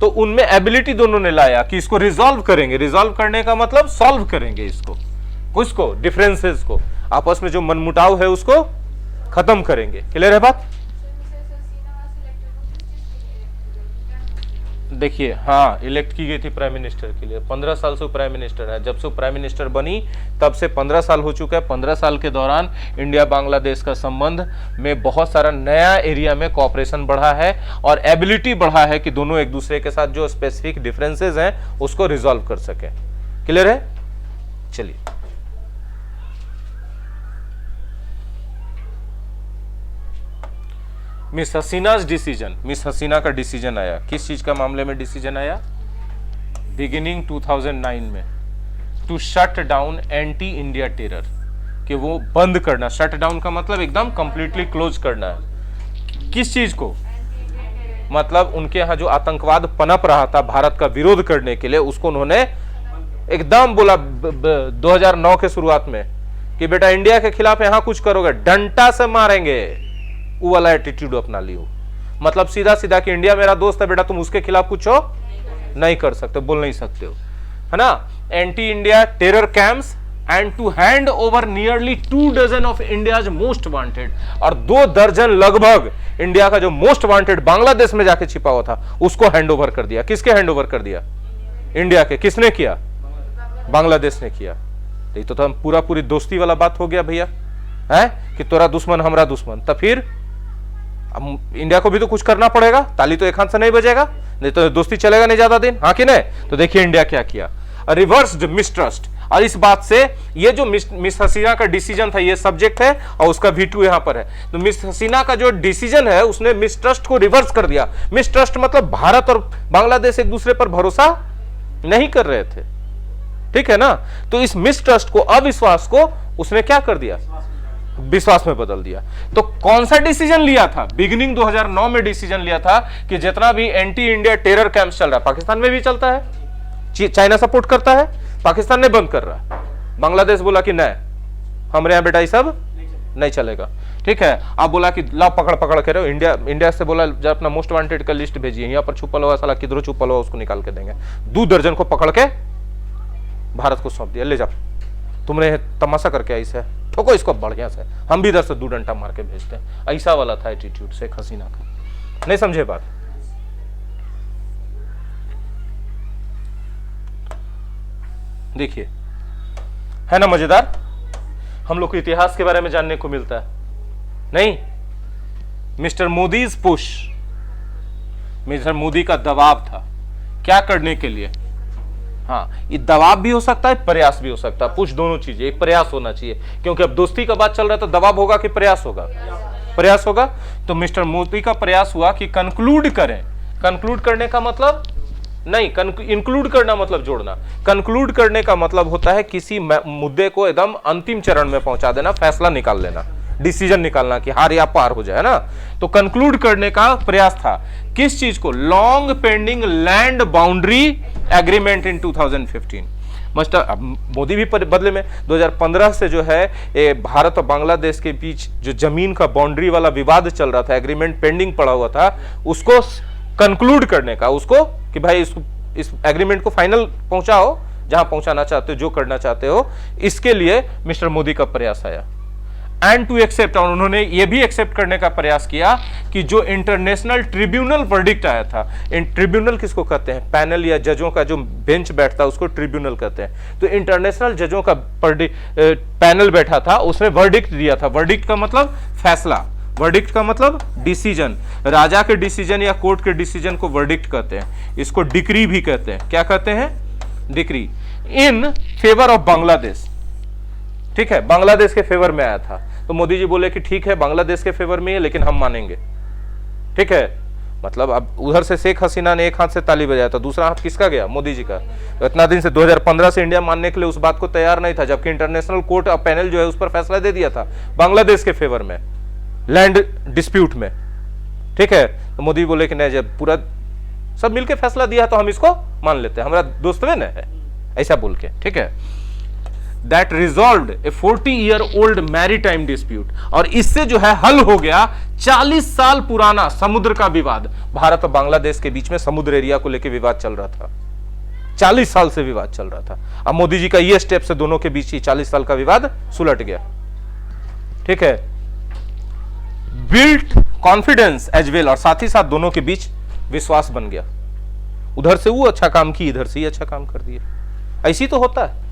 तो उनमें एबिलिटी दोनों ने लाया कि इसको रिजॉल्व करेंगे। रिजॉल्व करने का मतलब सॉल्व करेंगे इसको डिफरेंसेस को, आपस में जो मनमुटाव है उसको खत्म करेंगे। क्लियर है बात? देखिए, हाँ, इलेक्ट की गई थी प्राइम मिनिस्टर के लिए, 15 साल से वो प्राइम मिनिस्टर है। जब से वो प्राइम मिनिस्टर बनी तब से 15 साल हो चुका है। 15 साल के दौरान इंडिया बांग्लादेश का संबंध में बहुत सारा नया एरिया में कोऑपरेशन बढ़ा है और एबिलिटी बढ़ा है कि दोनों एक दूसरे के साथ जो स्पेसिफिक डिफरेंसेस हैं उसको रिजॉल्व कर सके। क्लियर है? चलिए, मिस हसीनाज डिसीजन, मिस हसीना का डिसीजन आया। किस चीज का मामले में डिसीजन आया? बिगिनिंग 2009 में, to shut down anti India terror, कि वो बंद करना, शट डाउन का मतलब एकदम कंप्लीटली क्लोज करना है। किस चीज को? मतलब उनके यहाँ जो आतंकवाद पनप रहा था भारत का विरोध करने के लिए, उसको उन्होंने एकदम बोला 2009 के शुरुआत में कि बेटा इंडिया के खिलाफ यहां कुछ करोगे डंडा से मारेंगे, वो वाला एटीट्यूड अपना लियो। मतलब सीधा सीधा कि इंडिया मेरा दोस्त है बेटा, तुम उसके खिलाफ कुछ हो नहीं कर सकते, बोल नहीं सकते हो, है ना। Anti India terror camps and to hand over nearly 2 dozen of India's most wanted, और 2 दर्जन लगभग इंडिया का जो मोस्ट वांटेड बांग्लादेश में जाके छिपा हुआ था उसको हैंड ओवर कर दिया। किसके हैंड ओवर कर दिया? इंडिया के। किसने किया? बांग्लादेश ने किया। तो हम पूरी दोस्ती वाला बात हो गया भैया, है कि तोरा दुश्मन हमरा दुश्मन। तो फिर इंडिया को भी तो कुछ करना पड़ेगा, ताली तो एक हाथ से नहीं बजेगा, नहीं तो दोस्ती चलेगा नहीं ज्यादा दिन, हाँ कि नहीं। तो देखिए इंडिया क्या किया, रिवर्स्ड मिसट्रस्ट। और इस बात से ये जो मिस हसीना का डिसीजन था, ये सब्जेक्ट है और उसका वीटू यहां पर है। तो मिस हसीना का जो डिसीजन है उसने मिसट्रस्ट को रिवर्स कर दिया। मिसट्रस्ट मतलब भारत और बांग्लादेश एक दूसरे पर भरोसा नहीं कर रहे थे, ठीक है ना। तो इस मिसट्रस्ट को, अविश्वास को उसने क्या कर दिया? विश्वास में बदल दिया। तो कौन सा डिसीजन लिया था? बिगिनिंग 2009 में डिसीजन लिया था कि जितना भी एंटी इंडिया टेरर कैंप चल रहा है, पाकिस्तान में भी चलता है, चाइना सपोर्ट करता है, पाकिस्तान ने बंद कर रहा है। बांग्लादेश बोला कि नहीं, हमारे यहां बेटा ये सब नहीं चलेगा, ठीक है। आप बोला कि लाओ पकड़ के रहो। इंडिया से बोला जब अपना मोस्ट वांटेड का लिस्ट भेजिए, यहाँ पर छुपल हुआ साला किधरों छुपल हुआ उसको निकाल के देंगे। 2 दर्जन को पकड़ के भारत को सौंप दिया, ले जाओ, तुमने तमाशा करके ऐसे ठोको इसको बढ़िया से, हम भी इधर से 2 डंडा मार के भेजते हैं। ऐसा वाला था एटीट्यूड शेख हसीना का। नहीं समझे बात? देखिए, है ना मजेदार। हम लोग को इतिहास के बारे में जानने को मिलता है। नहीं, mister Modi's push, mister Modi का दबाव था क्या करने के लिए? हाँ, ये दबाव भी हो सकता है, प्रयास भी हो सकता है, पुश दोनों चीजें। एक प्रयास होना चाहिए, क्योंकि अब दोस्ती का बात चल रहा है तो दबाव होगा कि प्रयास होगा? प्रयास होगा। तो मिस्टर मोदी का प्रयास हुआ कि कंक्लूड करें। कंक्लूड करने का मतलब नहीं, इंक्लूड करना मतलब जोड़ना। कंक्लूड करने का मतलब होता है किसी मुद्दे को एकदम अंतिम चरण में पहुंचा देना, फैसला निकाल लेना, डिसीजन निकालना कि हार या पार हो जाए ना। तो कंक्लूड करने का प्रयास था। किस चीज को? Long pending land boundary agreement in 2015। Modi भी बदले में 2015 से जो है भारत और बांग्लादेश के बीच जो जमीन का बाउंड्री वाला विवाद चल रहा था, एग्रीमेंट पेंडिंग पड़ा हुआ था, उसको कंक्लूड करने का, उसको कि भाई इस एग्रीमेंट को फाइनल पहुंचाओ, जहां पहुंचाना चाहते हो, जो करना चाहते हो, इसके लिए मिस्टर मोदी का प्रयास आया। एंड टू एक्सेप्ट, और उन्होंने ये भी एक्सेप्ट करने का प्रयास किया कि जो इंटरनेशनल ट्रिब्यूनल वर्डिक्ट आया था, इन ट्रिब्यूनल किसको कहते हैं? पैनल या जजों का जो बेंच बैठता है उसको ट्रिब्यूनल कहते हैं। तो इंटरनेशनल जजों का पैनल बैठा था, उसने वर्डिक्ट दिया था। वर्डिक्ट का मतलब फैसला, वर्डिक्ट का मतलब डिसीजन। राजा के डिसीजन या कोर्ट के डिसीजन को वर्डिक्ट कहते हैं। इसको डिक्री भी कहते हैं। क्या कहते हैं? Decree. In favour of Bangladesh, ठीक है, बांग्लादेश के फेवर में आया था। तो मोदी जी बोले कि ठीक है, बांग्लादेश के फेवर में है, लेकिन हम मानेंगे, ठीक है। मतलब अब उधर से शेख हसीना ने एक हाथ से ताली बजाया था, दूसरा हाथ किसका गया? मोदी जी का। तो इतना दिन से 2015 से इंडिया मानने के लिए उस बात को तैयार नहीं था, जबकि इंटरनेशनल कोर्ट और पैनल जो है उस पर फैसला दे दिया था बांग्लादेश के फेवर में, लैंड डिस्प्यूट में, ठीक है। तो मोदी बोले कि नहीं, जब पूरा सब मिलके फैसला दिया तो हम इसको मान लेते हैं, हमारा दोस्त में है, ऐसा बोल के, ठीक है। That resolved A 40-year-old maritime dispute, और इससे जो है हल हो गया 40 साल पुराना समुद्र का विवाद। भारत और बांग्लादेश के बीच में समुद्र एरिया को लेकर विवाद चल रहा था, 40 साल से विवाद चल रहा था। अब मोदी जी का ये स्टेप से दोनों के बीच ही 40 साल का विवाद सुलट गया, ठीक है। बिल्ट कॉन्फिडेंस एज वेल, और साथ ही साथ दोनों के बीच विश्वास बन गया। उधर से वो अच्छा काम की, इधर से ही अच्छा काम कर दिया। ऐसी तो होता है।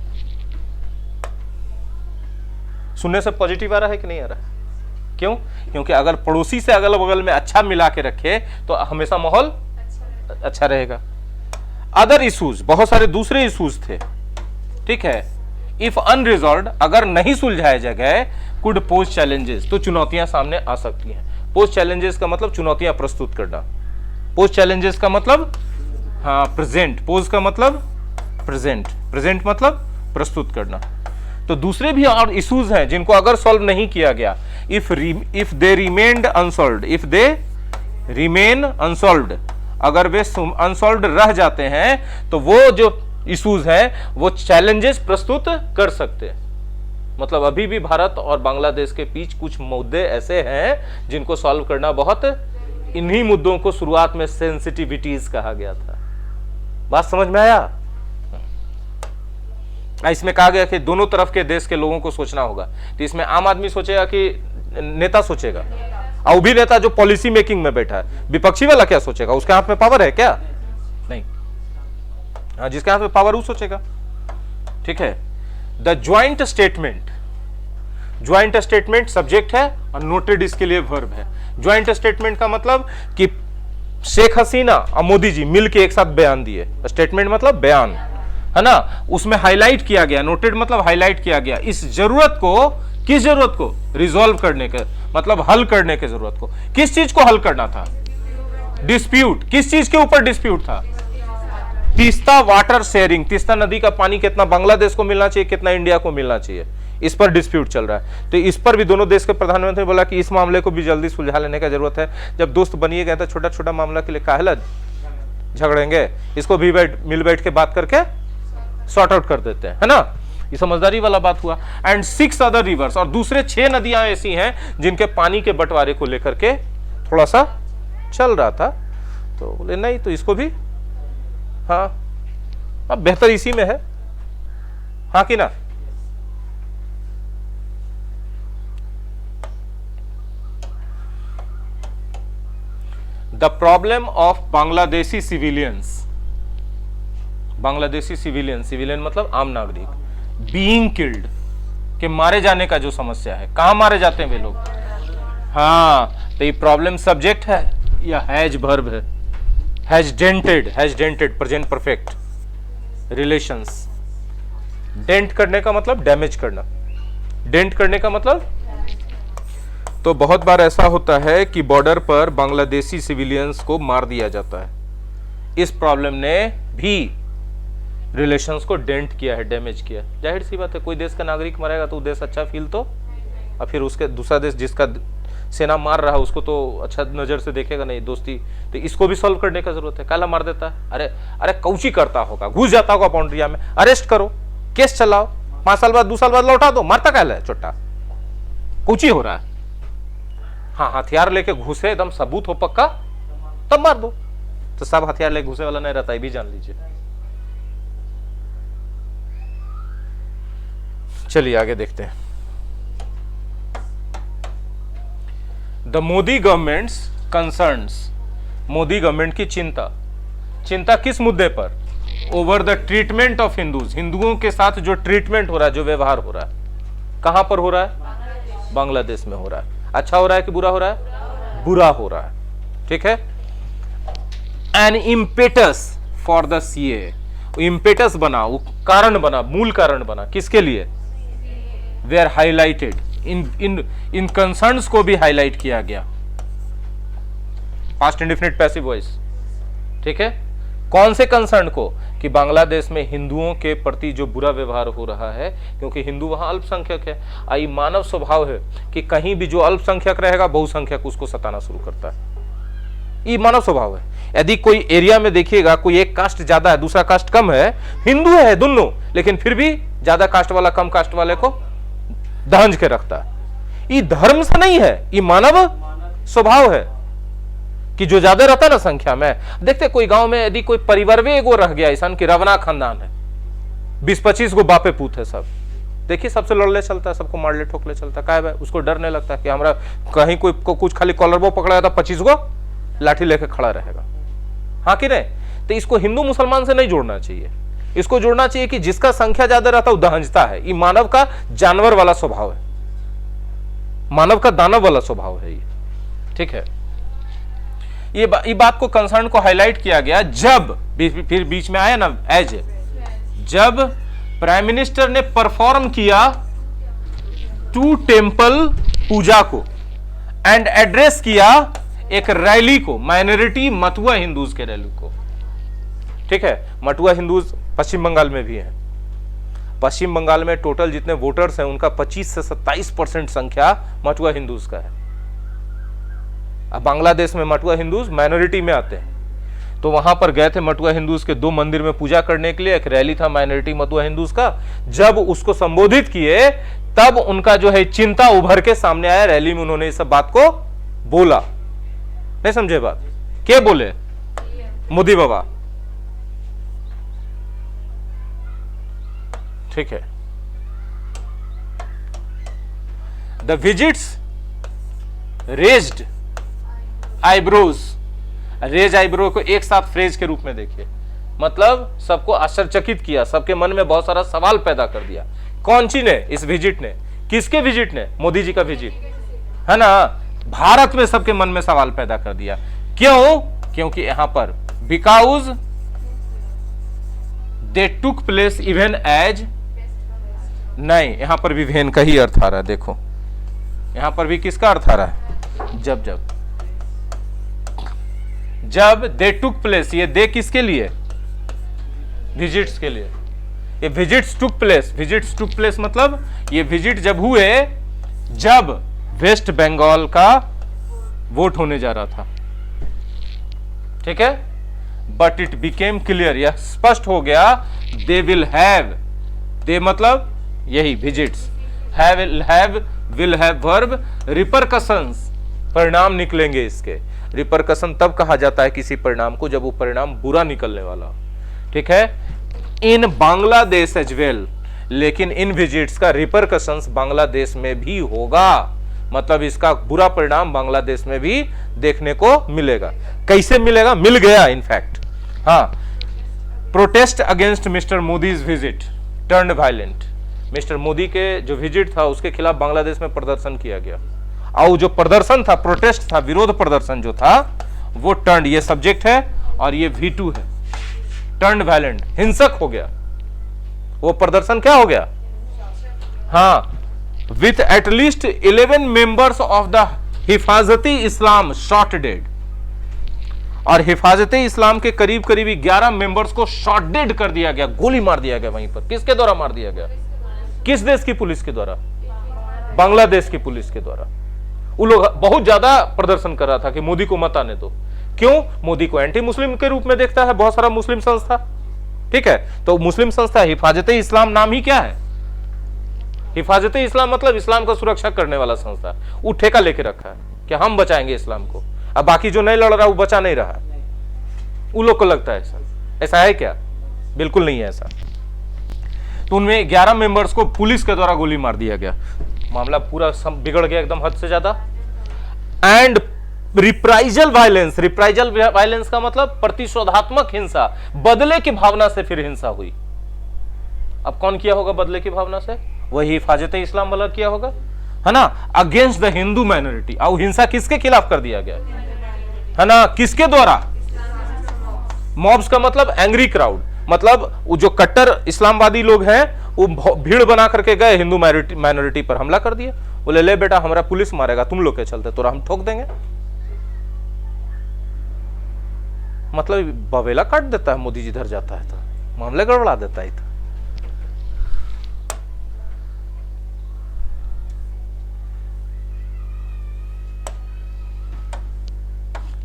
सुनने से पॉजिटिव आ रहा है कि नहीं आ रहा है? क्यों? क्योंकि अगर पड़ोसी से अगल बगल में अच्छा मिला के रखे तो हमेशा माहौल अच्छा रहेगा। अदर इश्यूज, बहुत सारे दूसरे इश्यूज थे, ठीक है। इफ अनरिजॉल्व्ड, अगर नहीं सुलझाए गए, कुड पोज चैलेंजेस, तो चुनौतियां सामने आ सकती हैं। पोज चैलेंजेस का मतलब चुनौतियां प्रस्तुत करना। पोज चैलेंजेस का मतलब हाँ प्रेजेंट, पोज का मतलब प्रेजेंट, प्रेजेंट मतलब प्रस्तुत करना। तो दूसरे भी और इश्यूज हैं जिनको अगर सॉल्व नहीं किया गया, if they remained unsolved, if they remain unsolved, अगर वे अनसॉल्व्ड रह जाते हैं तो वो जो इश्यूज हैं वो चैलेंजेस प्रस्तुत कर सकते हैं। मतलब अभी भी भारत और बांग्लादेश के बीच कुछ मुद्दे ऐसे हैं जिनको सॉल्व करना बहुत, इन्हीं मुद्दों को शुरुआत में सेंसिटिविटीज कहा गया था। बात समझ में आया? इसमें कहा गया कि दोनों तरफ के देश के लोगों को सोचना होगा। तो इसमें आम आदमी सोचेगा कि नेता सोचेगा, और भी नेता जो पॉलिसी मेकिंग में बैठा है, विपक्षी वाला क्या सोचेगा? उसके हाथ में पावर है क्या? नहीं। हाँ, जिसके हाथ में पावर वो सोचेगा। ठीक है। The joint statement, joint statement subject है और नोटेड इसके लिए वर्ब है। ज्वाइंट स्टेटमेंट का मतलब कि शेख हसीना और मोदी जी मिलकर एक साथ बयान दिए। स्टेटमेंट मतलब बयान, है ना? उसमें हाईलाइट किया गया, नोटेड मतलब हाईलाइट किया गया इस जरूरत को, किस जरूरत को? रिजॉल्व करने के, मतलब हल करने की जरूरत को। किस चीज को हल करना था? डिस्प्यूट। किस चीज के ऊपर डिस्प्यूट था? तीस्ता वाटर शेयरिंग, तीस्ता नदी का पानी कितना बांग्लादेश को मिलना चाहिए, कितना इंडिया को मिलना चाहिए, इस पर डिस्प्यूट चल रहा है। तो इस पर भी दोनों देश के प्रधानमंत्री बोला कि इस मामले को भी जल्दी सुलझा लेने का जरूरत है। जब दोस्त बनिए गए तो छोटा छोटा मामला के लिए काहे झगड़ेंगे, इसको भी मिल बैठ के बात करके सॉर्ट आउट कर देते हैं, है ना? ये समझदारी वाला बात हुआ। एंड 6 अदर रिवर्स, और दूसरे 6 नदियां ऐसी हैं जिनके पानी के बंटवारे को लेकर के थोड़ा सा चल रहा था। तो बोले नहीं, तो इसको भी, हाँ अब बेहतर इसी में है, हाँ कि ना? The problem of Bangladeshi civilians, Bangladeshi civilian, civilian मतलब आम नागरिक, बीइंग किल्ड, के मारे जाने का जो समस्या है, कहां मारे जाते हैं वे लोग? हाँ, तो ये प्रॉब्लम सब्जेक्ट है या हैज वर्ब है? Has dented present perfect. Relations, dent करने का मतलब डैमेज करना, डेंट करने का मतलब, तो बहुत बार ऐसा होता है कि बॉर्डर पर बांग्लादेशी सिविलियंस को मार दिया जाता है। इस प्रॉब्लम ने भी रिलेशंस को डेंट किया है, डैमेज किया है। जाहिर सी बात है, कोई देश का नागरिक मरेगा तो देश अच्छा फील तो, और फिर उसके दूसरा देश जिसका सेना मार रहा है उसको तो अच्छा नजर से देखेगा नहीं, दोस्ती। तो इसको भी सॉल्व करने का जरूरत है। काला मार देता है, अरे अरे कौची करता होगा, घुस जाता होगा बाउंड्रिया में, अरेस्ट करो, केस चलाओ, 5 साल बाद 2 साल बाद लौटा दो, मारता काला है छोटा, कौची हो रहा है? हाँ, हथियार लेके घुसे, एकदम सबूत हो पक्का, तब मार दो। तो सब हथियार लेके घुसे वाला नहीं रहता, ये भी जान लीजिए। चलिए आगे देखते हैं। The Modi governments concerns, Modi government की चिंता, चिंता किस मुद्दे पर? Over the treatment of Hindus, हिंदुओं के साथ जो ट्रीटमेंट हो रहा है, जो व्यवहार हो रहा है, कहां पर हो रहा है? बांग्लादेश में हो रहा है। अच्छा हो रहा है कि बुरा हो रहा है? बुरा हो रहा है। ठीक है। An impetus for the CA, impetus बना, वो कारण बना, मूल कारण बना, किसके लिए? वेयर हाईलाइटेड, इन कंसर्न्स को भी हाईलाइट किया गया। Past indefinite passive voice. ठीक है। कौन से कंसर्न को? कि बांग्लादेश में हिंदुओं के प्रति जो बुरा व्यवहार हो रहा है, क्योंकि हिंदू वहां अल्पसंख्यक है। आई मानव स्वभाव है कि कहीं भी जो अल्पसंख्यक रहेगा बहुसंख्यक उसको सताना शुरू करता है। ये मानव स्वभाव है। यदि कोई एरिया में देखिएगा कोई एक कास्ट ज्यादा है दूसरा कास्ट कम है, हिंदू है दोनों, लेकिन फिर भी ज्यादा कास्ट वाला कम कास्ट वाले को दहंज के रखता है। ये धर्म से नहीं है, ये मानव स्वभाव है कि जो ज्यादा रहता ना संख्या में। देखते कोई गांव में यदि कोई परिवार में एगो रह गया ऐसा कि रवना खानदान है, 20-25 गो बापे पूत है सब, देखिए सबसे लड़ले चलता है, सबको मारले ठोकले चलता है। क्या उसको डर नहीं लगता कि हमारा कहीं कोई को कुछ खाली कॉलरबो पकड़ा था 25 गो लाठी लेके खड़ा रहेगा? हाँ कि नहीं? तो इसको हिंदू मुसलमान से नहीं जोड़ना चाहिए, इसको जोड़ना चाहिए कि जिसका संख्या ज्यादा रहता है वो दहंजता है। ये मानव का जानवर वाला स्वभाव है, मानव का दानव वाला स्वभाव है ये। ठीक है। ये बात को कंसर्न को हाईलाइट किया गया जब फिर बीच में आया ना एज, जब प्राइम मिनिस्टर ने परफॉर्म किया 2 टेंपल पूजा को एंड एड्रेस किया एक रैली को, माइनॉरिटी मतुआ हिंदूज के रैली को। ठीक है। मतुआ हिंदूज पश्चिम बंगाल में भी हैं। पश्चिम बंगाल में टोटल जितने वोटर्स हैं उनका 25 से 27% संख्या मटुआ हिंदूज का है। अब बांग्लादेश में मटुआ हिंदूज माइनॉरिटी में आते हैं, तो वहां पर गए थे मटुआ हिंदूज के 2 मंदिर में पूजा करने के लिए। एक रैली था माइनॉरिटी मटुआ हिंदूज का, जब उसको संबोधित किए तब उनका जो है चिंता उभर के सामने आया। रैली में उन्होंने इस सब बात को बोला। नहीं समझे बात? क्या बोले? मोदी बाबा, ठीक है। The visits raised eyebrows, raise eyebrow को एक साथ फ्रेज के रूप में देखिए, मतलब सबको आश्चर्यचकित किया, सबके मन में बहुत सारा सवाल पैदा कर दिया। कौन सी ने? इस विजिट ने। किसके विजिट ने? मोदी जी का विजिट है ना। भारत में सबके मन में सवाल पैदा कर दिया। क्यों? क्योंकि यहां पर because they took place even as, नहीं, यहां पर भी वेन का ही अर्थ आ रहा है। देखो यहां पर भी किसका अर्थ आ रहा है? जब दे टुक प्लेस, ये दे किसके लिए? विजिट्स के लिए। ये विजिट्स टुक प्लेस मतलब ये विजिट जब हुए जब वेस्ट बंगाल का वोट होने जा रहा था, ठीक है। बट इट बिकेम क्लियर, यह स्पष्ट हो गया, दे विल हैव, दे मतलब यही visits, have will have verb, repercussions, परिणाम निकलेंगे इसके। रिपरकशन तब कहा जाता है किसी परिणाम को जब वो परिणाम बुरा निकलने वाला, ठीक है। इन बांग्लादेश एज वेल, लेकिन इन विजिट्स का रिपरकशंस बांग्लादेश में भी होगा, मतलब इसका बुरा परिणाम बांग्लादेश में भी देखने को मिलेगा। कैसे मिलेगा? मिल गया इनफैक्ट। हाँ, protest against mister Modi's visit turned violent, mister Modi के जो विजिट था उसके खिलाफ बांग्लादेश में प्रदर्शन किया गया, और जो प्रदर्शन था, प्रोटेस्ट था, विरोध प्रदर्शन जो था वो टर्न, ये सब्जेक्ट है और ये V2 है, टर्न वायलेंट, हिंसक हो गया। वो प्रदर्शन क्या हो गया? हाँ, with at least 11 members of the Hifazati Islam shot dead, और हिफाजते इस्लाम के करीब करीब 11 मेंबर्स को शॉट डेड कर दिया गया, गोली मार दिया गया वहीं पर। किसके द्वारा मार दिया गया? किस देश की पुलिस के द्वारा? बांग्लादेश की पुलिस के द्वारा। वो लोग बहुत ज्यादा प्रदर्शन कर रहा था कि मोदी को मत आने दो। क्यों? मोदी को एंटी मुस्लिम के रूप में देखता है बहुत सारा मुस्लिम संस्था, ठीक है। तो मुस्लिम संस्था हिफाजते इस्लाम नाम ही क्या है? हिफाजते इस्लाम मतलब इस्लाम का सुरक्षा करने वाला संस्था। वो ठेका लेके रखा है कि हम बचाएंगे इस्लाम को, अब बाकी जो नहीं लड़ रहा वो बचा नहीं रहा। वो लोग को लगता है ऐसा, ऐसा है क्या? बिल्कुल नहीं है ऐसा। तो उनमें 11 मेंबर्स को पुलिस के द्वारा गोली मार दिया गया, मामला पूरा बिगड़ गया एकदम हद से ज्यादा। And reprisal violence, reprisal violence का मतलब प्रतिशोधात्मक हिंसा, बदले की भावना से फिर हिंसा हुई। अब कौन किया होगा बदले की भावना से? वही हिफाजते इस्लाम वाला किया होगा, है ना, अगेंस्ट द हिंदू माइनॉरिटी। और हिंसा किसके खिलाफ कर दिया गया है ना? किसके द्वारा? मॉब्स का मतलब एंग्री क्राउड, मतलब वो जो कट्टर इस्लामवादी लोग हैं वो भीड़ बना करके गए, हिंदू माइनॉरिटी पर हमला कर दिए। बोले ले बेटा हमारा पुलिस मारेगा तुम लोग के चलते, तो हम ठोक देंगे। मतलब बवेला काट देता है मोदी जी इधर जाता है तो मामले गड़बड़ा देता है।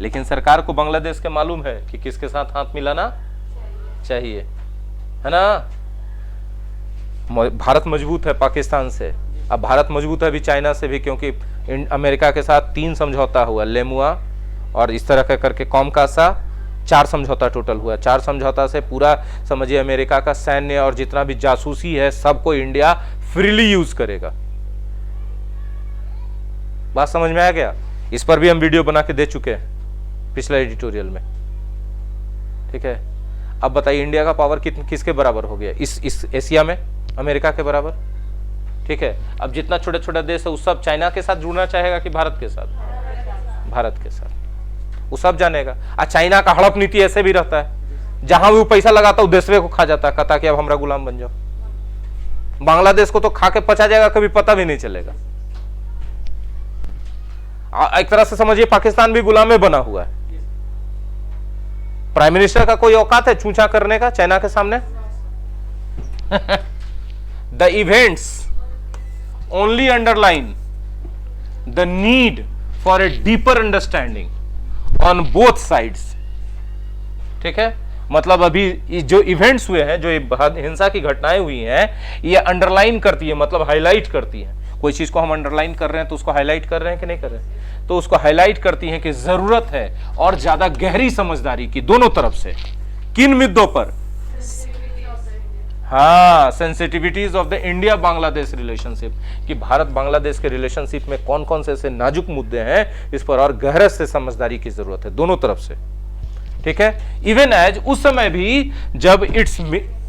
लेकिन सरकार को बांग्लादेश के मालूम है कि किसके साथ हाथ मिलाना चाहिए, है ना। भारत मजबूत है पाकिस्तान से, अब भारत मजबूत है अभी चाइना से भी, क्योंकि अमेरिका के साथ 3 समझौता हुआ, लेमुआ और इस तरह का करके कॉमकासा, 4 समझौता टोटल हुआ। 4 समझौता से पूरा समझिए अमेरिका का सैन्य और जितना भी जासूसी है सबको इंडिया फ्रीली यूज करेगा। बात समझ में आ गया? इस पर भी हम वीडियो बना के दे चुके हैं पिछले एडिटोरियल में, ठीक है। अब बताइए इंडिया का पावर किसके बराबर हो गया इस एशिया में? अमेरिका के बराबर, ठीक है। अब जितना छोटे छोटे देश है उस सब चाइना के साथ जुड़ना चाहेगा कि भारत के साथ? भारत के साथ। वो सब जानेगा। और चाइना का हड़प नीति ऐसे भी रहता है, जहां भी वो पैसा लगाता है देशवे को खा जाता है, कहता कि अब हमारा गुलाम बन जाओ। बांग्लादेश को तो खा के पचा जाएगा, कभी पता भी नहीं चलेगा। एक तरह से समझिए पाकिस्तान भी गुलाम में बना हुआ है। प्राइम मिनिस्टर का कोई औकात है छूछा करने का चाइना के सामने? The events only underline the need for a deeper understanding on both sides. ठीक है, मतलब अभी जो इवेंट्स हुए हैं, जो हिंसा की घटनाएं हुई हैं, ये अंडरलाइन करती है, मतलब हाईलाइट करती है। कोई चीज को हम अंडरलाइन कर रहे हैं तो उसको हाईलाइट कर रहे हैं कि नहीं कर रहे हैं, तो उसको हाईलाइट करती है कि जरूरत है और ज्यादा गहरी समझदारी की दोनों तरफ से। किन मुद्दों पर? हाँ, sensitivities of the India Bangladesh relationship, कि भारत बांग्लादेश के रिलेशनशिप में कौन कौन से ऐसे नाजुक मुद्दे हैं, इस पर और गहरे से समझदारी की जरूरत है दोनों तरफ से। ठीक है, इवन एज उस समय भी जब its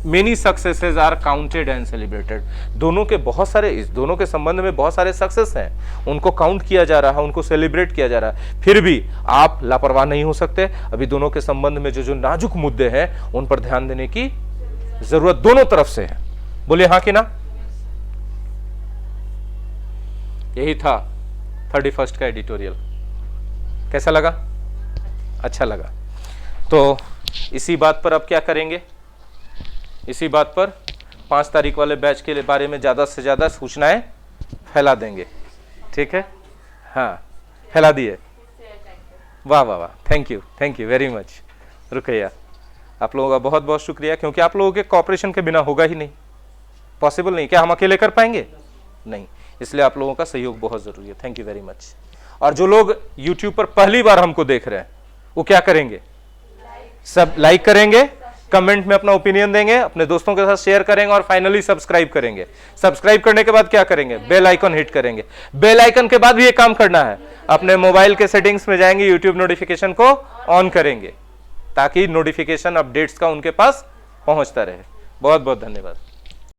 many successes are counted and celebrated, दोनों के संबंध में बहुत सारे सक्सेस हैं, उनको काउंट किया जा रहा है, उनको सेलिब्रेट किया जा रहा है, फिर भी आप लापरवाह नहीं हो सकते। अभी दोनों के संबंध में जो नाजुक मुद्दे हैं उन पर ध्यान देने की जरूरत दोनों तरफ से है। बोलिए हाँ कि ना? यही था 31 का एडिटोरियल। कैसा लगा? अच्छा लगा। तो इसी बात पर अब क्या करेंगे, इसी बात पर 5 तारीख वाले बैच के बारे में ज्यादा से ज्यादा सूचनाएं फैला देंगे। ठीक है, हाँ फैला दिए। वाह वाह वाह, thank you very much Rukaiya, आप लोगों का बहुत बहुत शुक्रिया, क्योंकि आप लोगों के कॉपरेशन के बिना होगा ही नहीं, पॉसिबल नहीं। क्या हम अकेले कर पाएंगे? नहीं, इसलिए आप लोगों का सहयोग बहुत जरूरी है। Thank you very much. और जो लोग YouTube पर पहली बार हमको देख रहे हैं वो क्या करेंगे? सब लाइक करेंगे, कमेंट में अपना ओपिनियन देंगे, अपने दोस्तों के साथ शेयर करेंगे और फाइनली सब्सक्राइब करेंगे। सब्सक्राइब करने के बाद क्या करेंगे? बेल आइकन हिट करेंगे। बेल आइकन के बाद भी एक काम करना है, अपने मोबाइल के सेटिंग्स में जाएंगे, यूट्यूब नोटिफिकेशन को ऑन करेंगे ताकि नोटिफिकेशन अपडेट्स का उनके पास पहुंचता रहे। बहुत बहुत धन्यवाद।